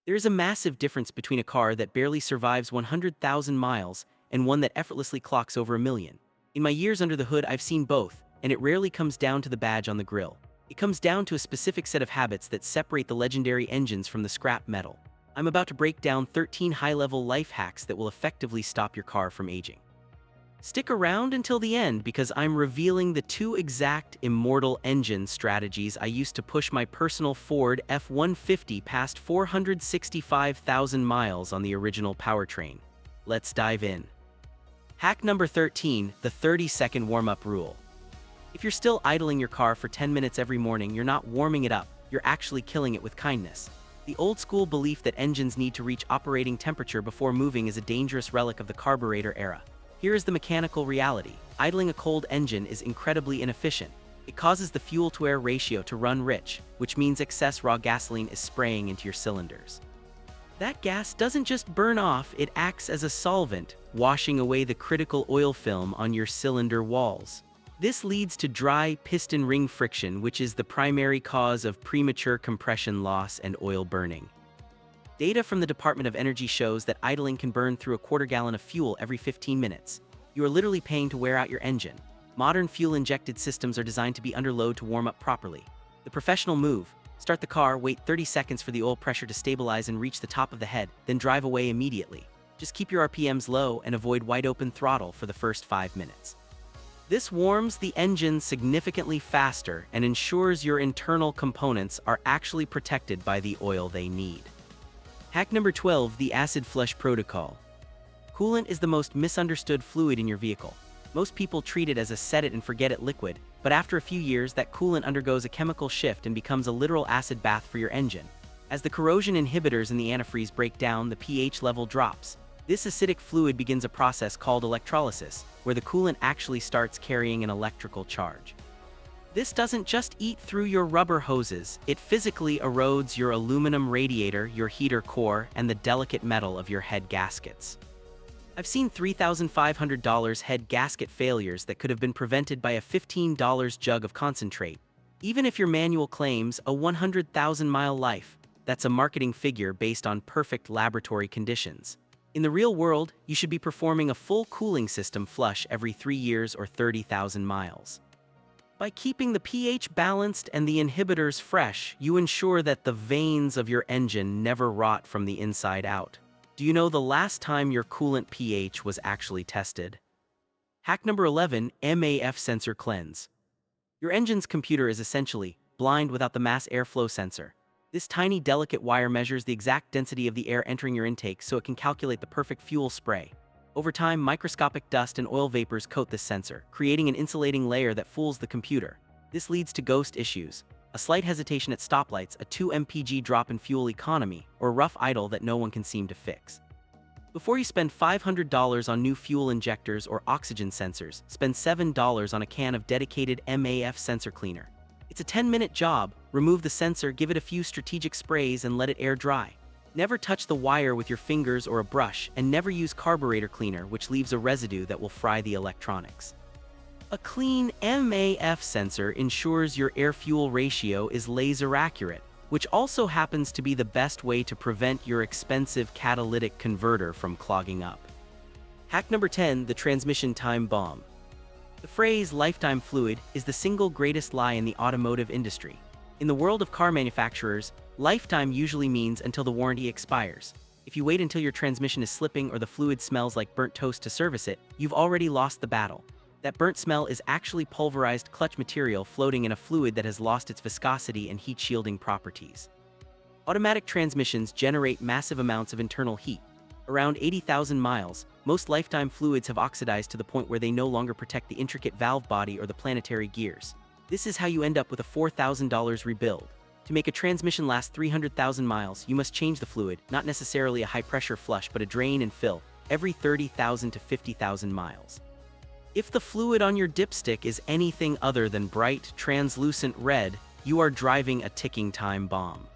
There is a massive difference between a car that barely survives 100,000 miles and one that effortlessly clocks over a million. In my years under the hood, I've seen both, and it rarely comes down to the badge on the grille. It comes down to a specific set of habits that separate the legendary engines from the scrap metal. I'm about to break down 13 high-level life hacks that will effectively stop your car from aging. Stick around until the end because I'm revealing the two exact immortal engine strategies I used to push my personal Ford F-150 past 465,000 miles on the original powertrain. Let's dive in. Hack number 13, the 30-second warm-up rule. If you're still idling your car for 10 minutes every morning, you're not warming it up, you're actually killing it with kindness. The old-school belief that engines need to reach operating temperature before moving is a dangerous relic of the carburetor era. Here is the mechanical reality. Idling a cold engine is incredibly inefficient. It causes the fuel-to-air ratio to run rich, which means excess raw gasoline is spraying into your cylinders. That gas doesn't just burn off, it acts as a solvent, washing away the critical oil film on your cylinder walls. This leads to dry piston ring friction, which is the primary cause of premature compression loss and oil burning. Data from the Department of Energy shows that idling can burn through a quarter gallon of fuel every 15 minutes. You are literally paying to wear out your engine. Modern fuel-injected systems are designed to be under load to warm up properly. The professional move: start the car, wait 30 seconds for the oil pressure to stabilize and reach the top of the head, then drive away immediately. Just keep your RPMs low and avoid wide-open throttle for the first 5 minutes. This warms the engine significantly faster and ensures your internal components are actually protected by the oil they need. Hack number 12, the acid flush protocol. Coolant is the most misunderstood fluid in your vehicle. Most people treat it as a set-it-and-forget-it liquid, but after a few years, that coolant undergoes a chemical shift and becomes a literal acid bath for your engine. As the corrosion inhibitors in the antifreeze break down, the pH level drops. This acidic fluid begins a process called electrolysis, where the coolant actually starts carrying an electrical charge. This doesn't just eat through your rubber hoses, it physically erodes your aluminum radiator, your heater core, and the delicate metal of your head gaskets. I've seen $3,500 head gasket failures that could have been prevented by a $15 jug of concentrate. Even if your manual claims a 100,000-mile life, that's a marketing figure based on perfect laboratory conditions. In the real world, you should be performing a full cooling system flush every 3 years or 30,000 miles. By keeping the pH balanced and the inhibitors fresh, you ensure that the veins of your engine never rot from the inside out. Do you know the last time your coolant pH was actually tested? Hack number 11, MAF sensor cleanse. Your engine's computer is essentially blind without the mass airflow sensor. This tiny, delicate wire measures the exact density of the air entering your intake so it can calculate the perfect fuel spray. Over time, microscopic dust and oil vapors coat this sensor, creating an insulating layer that fools the computer. This leads to ghost issues: a slight hesitation at stoplights, a 2 mpg drop in fuel economy, or a rough idle that no one can seem to fix. Before you spend $500 on new fuel injectors or oxygen sensors, spend $7 on a can of dedicated MAF sensor cleaner. It's a 10-minute job. Remove the sensor, give it a few strategic sprays, and let it air dry. Never touch the wire with your fingers or a brush, and never use carburetor cleaner, which leaves a residue that will fry the electronics. A clean MAF sensor ensures your air-fuel ratio is laser accurate, which also happens to be the best way to prevent your expensive catalytic converter from clogging up. Hack number 10, the transmission time bomb. The phrase lifetime fluid is the single greatest lie in the automotive industry. In the world of car manufacturers, lifetime usually means until the warranty expires. If you wait until your transmission is slipping or the fluid smells like burnt toast to service it, you've already lost the battle. That burnt smell is actually pulverized clutch material floating in a fluid that has lost its viscosity and heat-shielding properties. Automatic transmissions generate massive amounts of internal heat. Around 80,000 miles, most lifetime fluids have oxidized to the point where they no longer protect the intricate valve body or the planetary gears. This is how you end up with a $4,000 rebuild. To make a transmission last 300,000 miles, you must change the fluid, not necessarily a high-pressure flush, but a drain and fill, every 30,000 to 50,000 miles. If the fluid on your dipstick is anything other than bright, translucent red, you are driving a ticking time bomb.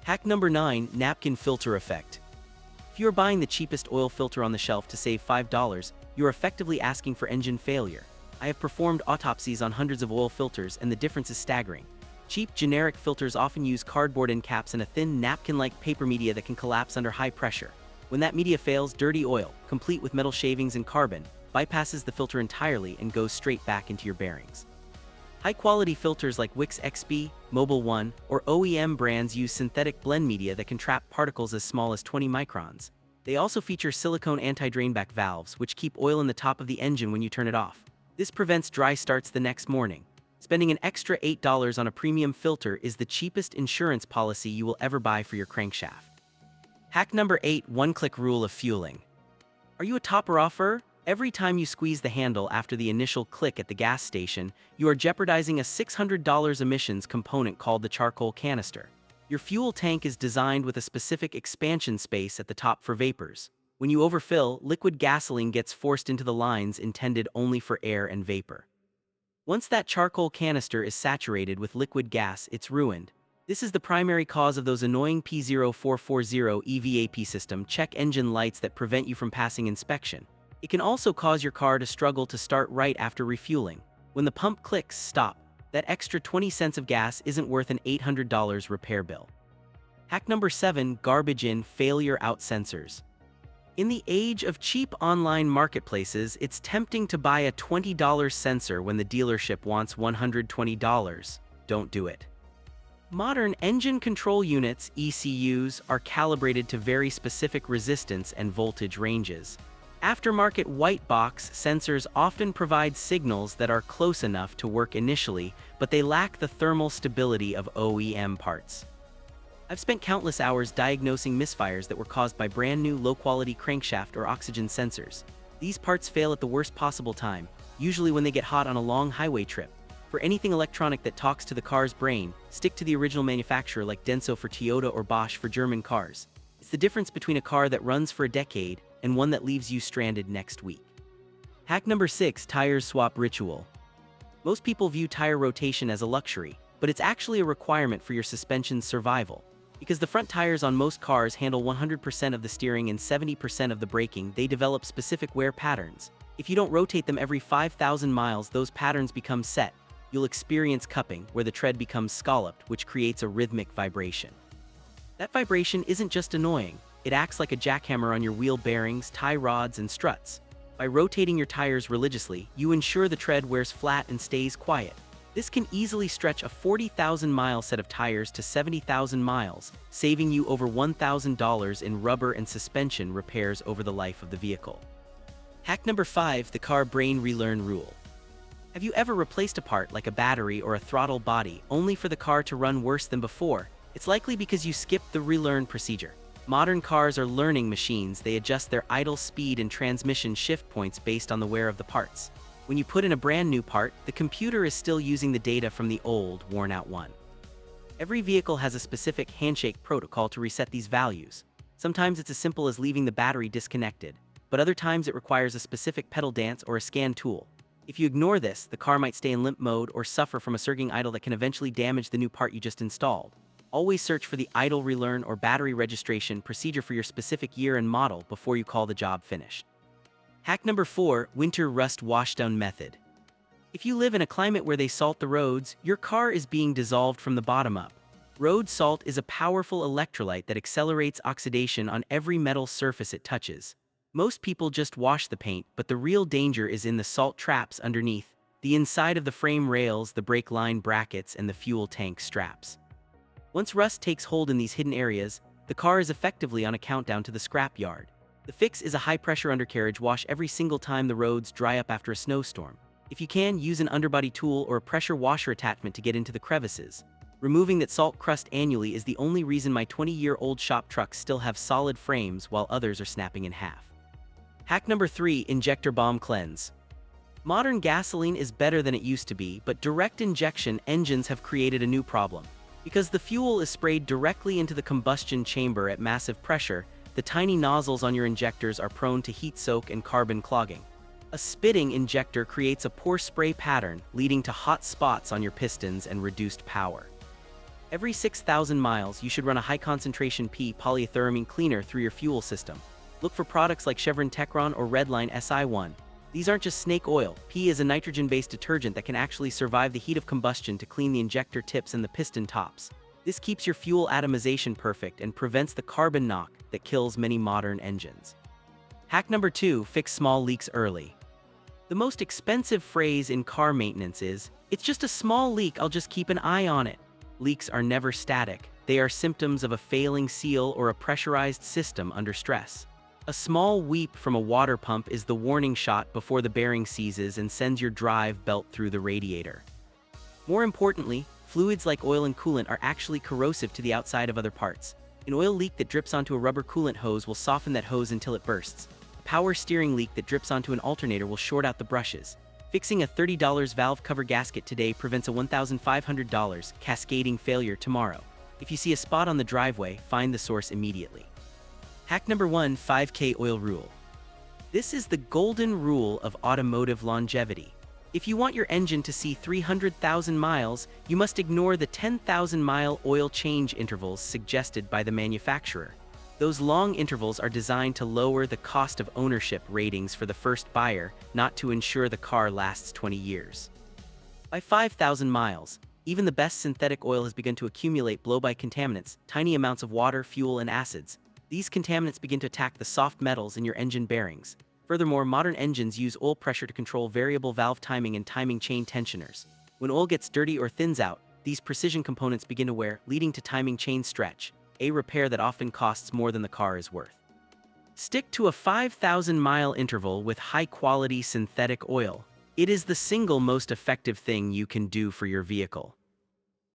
Hack number 9, napkin filter effect. If you are buying the cheapest oil filter on the shelf to save $5, you are effectively asking for engine failure. I have performed autopsies on hundreds of oil filters, and the difference is staggering. Cheap, generic filters often use cardboard end caps and a thin, napkin-like paper media that can collapse under high pressure. When that media fails, dirty oil, complete with metal shavings and carbon, bypasses the filter entirely and goes straight back into your bearings. High-quality filters like Wix XB, Mobile One, or OEM brands use synthetic blend media that can trap particles as small as 20 microns. They also feature silicone anti-drainback valves, which keep oil in the top of the engine when you turn it off. This prevents dry starts the next morning. Spending an extra $8 on a premium filter is the cheapest insurance policy you will ever buy for your crankshaft. Hack number 8: One-click rule of fueling. Are you a topper-offer? Every time you squeeze the handle after the initial click at the gas station, you are jeopardizing a $600 emissions component called the charcoal canister. Your fuel tank is designed with a specific expansion space at the top for vapors. When you overfill, liquid gasoline gets forced into the lines intended only for air and vapor. Once that charcoal canister is saturated with liquid gas, it's ruined. This is the primary cause of those annoying P0440 EVAP system check engine lights that prevent you from passing inspection. It can also cause your car to struggle to start right after refueling. When the pump clicks stop, that extra 20 cents of gas isn't worth an $800 repair bill. Hack number 7: Garbage in, failure out sensors. In the age of cheap online marketplaces, it's tempting to buy a $20 sensor when the dealership wants $120. Don't do it. Modern engine control units, ECUs, are calibrated to very specific resistance and voltage ranges. Aftermarket white box sensors often provide signals that are close enough to work initially, but they lack the thermal stability of OEM parts. I've spent countless hours diagnosing misfires that were caused by brand new low-quality crankshaft or oxygen sensors. These parts fail at the worst possible time, usually when they get hot on a long highway trip. For anything electronic that talks to the car's brain, stick to the original manufacturer like Denso for Toyota or Bosch for German cars. It's the difference between a car that runs for a decade and one that leaves you stranded next week. Hack number 6: Tires swap ritual. Most people view tire rotation as a luxury, but it's actually a requirement for your suspension's survival. Because the front tires on most cars handle 100% of the steering and 70% of the braking, they develop specific wear patterns. If you don't rotate them every 5,000 miles, those patterns become set. You'll experience cupping, where the tread becomes scalloped, which creates a rhythmic vibration. That vibration isn't just annoying, it acts like a jackhammer on your wheel bearings, tie rods, and struts. By rotating your tires religiously, you ensure the tread wears flat and stays quiet. This can easily stretch a 40,000-mile set of tires to 70,000 miles, saving you over $1,000 in rubber and suspension repairs over the life of the vehicle. Hack number 5: The car brain relearn rule. Have you ever replaced a part like a battery or a throttle body only for the car to run worse than before? It's likely because you skipped the relearn procedure. Modern cars are learning machines. They adjust their idle speed and transmission shift points based on the wear of the parts. When you put in a brand new part, the computer is still using the data from the old, worn-out one. Every vehicle has a specific handshake protocol to reset these values. Sometimes it's as simple as leaving the battery disconnected, but other times it requires a specific pedal dance or a scan tool. If you ignore this, the car might stay in limp mode or suffer from a surging idle that can eventually damage the new part you just installed. Always search for the idle relearn or battery registration procedure for your specific year and model before you call the job finished. Hack number 4: Winter rust washdown method. If you live in a climate where they salt the roads, your car is being dissolved from the bottom up. Road salt is a powerful electrolyte that accelerates oxidation on every metal surface it touches. Most people just wash the paint, but the real danger is in the salt traps underneath, the inside of the frame rails, the brake line brackets, and the fuel tank straps. Once rust takes hold in these hidden areas, the car is effectively on a countdown to the scrap yard. The fix is a high-pressure undercarriage wash every single time the roads dry up after a snowstorm. If you can, use an underbody tool or a pressure washer attachment to get into the crevices. Removing that salt crust annually is the only reason my 20-year-old shop trucks still have solid frames while others are snapping in half. Hack number 3: Injector bomb cleanse. Modern gasoline is better than it used to be, but direct injection engines have created a new problem. Because the fuel is sprayed directly into the combustion chamber at massive pressure, the tiny nozzles on your injectors are prone to heat soak and carbon clogging. A spitting injector creates a poor spray pattern, leading to hot spots on your pistons and reduced power. Every 6,000 miles, you should run a high-concentration P polyethylamine cleaner through your fuel system. Look for products like Chevron Techron or Redline SI1. These aren't just snake oil. P is a nitrogen-based detergent that can actually survive the heat of combustion to clean the injector tips and the piston tops. This keeps your fuel atomization perfect and prevents the carbon knock that kills many modern engines. Hack number 2, fix small leaks early. The most expensive phrase in car maintenance is, "It's just a small leak, I'll just keep an eye on it." Leaks are never static. They are symptoms of a failing seal or a pressurized system under stress. A small weep from a water pump is the warning shot before the bearing seizes and sends your drive belt through the radiator. More importantly, fluids like oil and coolant are actually corrosive to the outside of other parts. An oil leak that drips onto a rubber coolant hose will soften that hose until it bursts. A power steering leak that drips onto an alternator will short out the brushes. Fixing a $30 valve cover gasket today prevents a $1,500 cascading failure tomorrow. If you see a spot on the driveway, find the source immediately. Hack number 1, 5K oil rule. This is the golden rule of automotive longevity. If you want your engine to see 300,000 miles, you must ignore the 10,000-mile oil change intervals suggested by the manufacturer. Those long intervals are designed to lower the cost of ownership ratings for the first buyer, not to ensure the car lasts 20 years. By 5,000 miles, even the best synthetic oil has begun to accumulate blow-by contaminants, tiny amounts of water, fuel, and acids. These contaminants begin to attack the soft metals in your engine bearings. Furthermore, modern engines use oil pressure to control variable valve timing and timing chain tensioners. When oil gets dirty or thins out, these precision components begin to wear, leading to timing chain stretch, a repair that often costs more than the car is worth. Stick to a 5,000-mile interval with high-quality synthetic oil. It is the single most effective thing you can do for your vehicle.